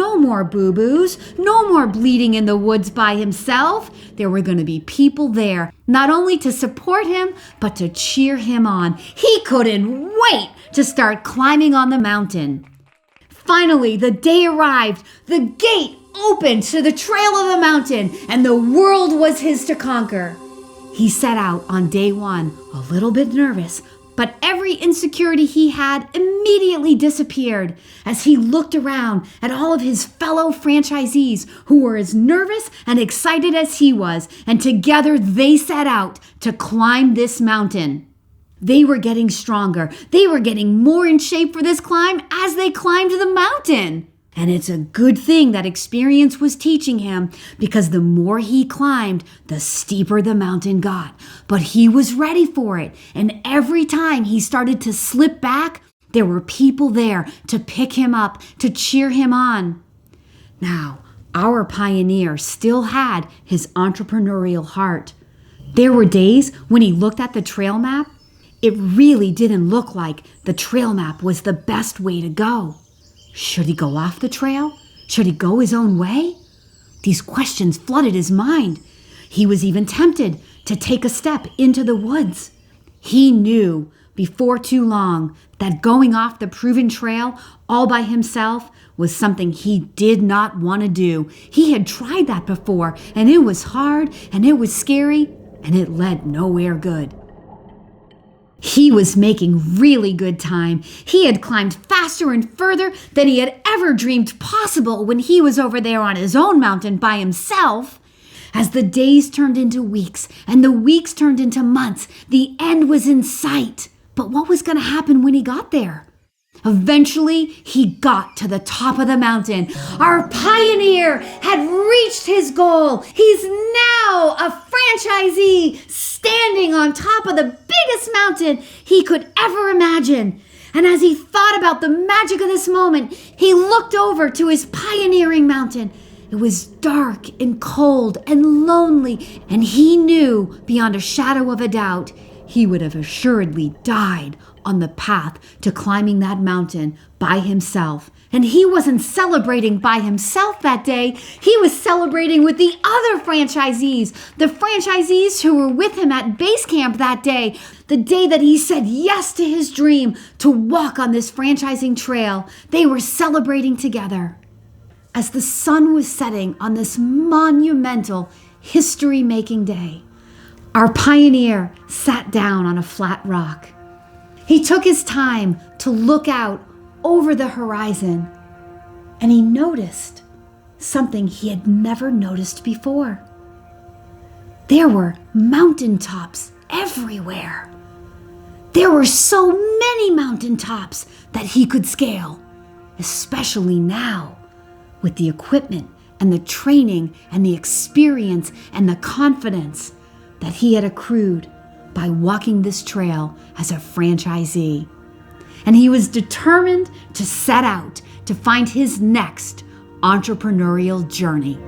no more boo-boos, no more bleeding in the woods by himself. There were going to be people there, not only to support him, but to cheer him on. He couldn't wait to start climbing on the mountain. Finally, the day arrived. The gate opened to the trail of the mountain, and the world was his to conquer. He set out on day one, a little bit nervous, but every insecurity he had immediately disappeared as he looked around at all of his fellow franchisees who were as nervous and excited as he was, and together they set out to climb this mountain. They were getting stronger. They were getting more in shape for this climb as they climbed the mountain. And it's a good thing that experience was teaching him, because the more he climbed, the steeper the mountain got. But he was ready for it. And every time he started to slip back, there were people there to pick him up, to cheer him on. Now, our pioneer still had his entrepreneurial heart. There were days when he looked at the trail map. It really didn't look like the trail map was the best way to go. Should he go off the trail? Should he go his own way? These questions flooded his mind. He was even tempted to take a step into the woods. He knew before too long that going off the proven trail all by himself was something he did not want to do. He had tried that before, and it was hard, and it was scary, and it led nowhere good. He was making really good time. He had climbed faster and further than he had ever dreamed possible when he was over there on his own mountain by himself. As the days turned into weeks and the weeks turned into months, the end was in sight. But what was going to happen when he got there? Eventually, he got to the top of the mountain. Our pioneer had reached his goal. He's now a franchisee standing on top of the biggest mountain he could ever imagine. And as he thought about the magic of this moment, he looked over to his pioneering mountain. It was dark and cold and lonely, and he knew beyond a shadow of a doubt he would have assuredly died on the path to climbing that mountain by himself. And he wasn't celebrating by himself that day. He was celebrating with the other franchisees, the franchisees who were with him at base camp that day, the day that he said yes to his dream to walk on this franchising trail. They were celebrating together. As the sun was setting on this monumental, history-making day, our pioneer sat down on a flat rock. He took his time to look out over the horizon, and he noticed something he had never noticed before. There were mountaintops everywhere. There were so many mountaintops that he could scale, especially now with the equipment and the training and the experience and the confidence that he had accrued by walking this trail as a franchisee. And he was determined to set out to find his next entrepreneurial journey.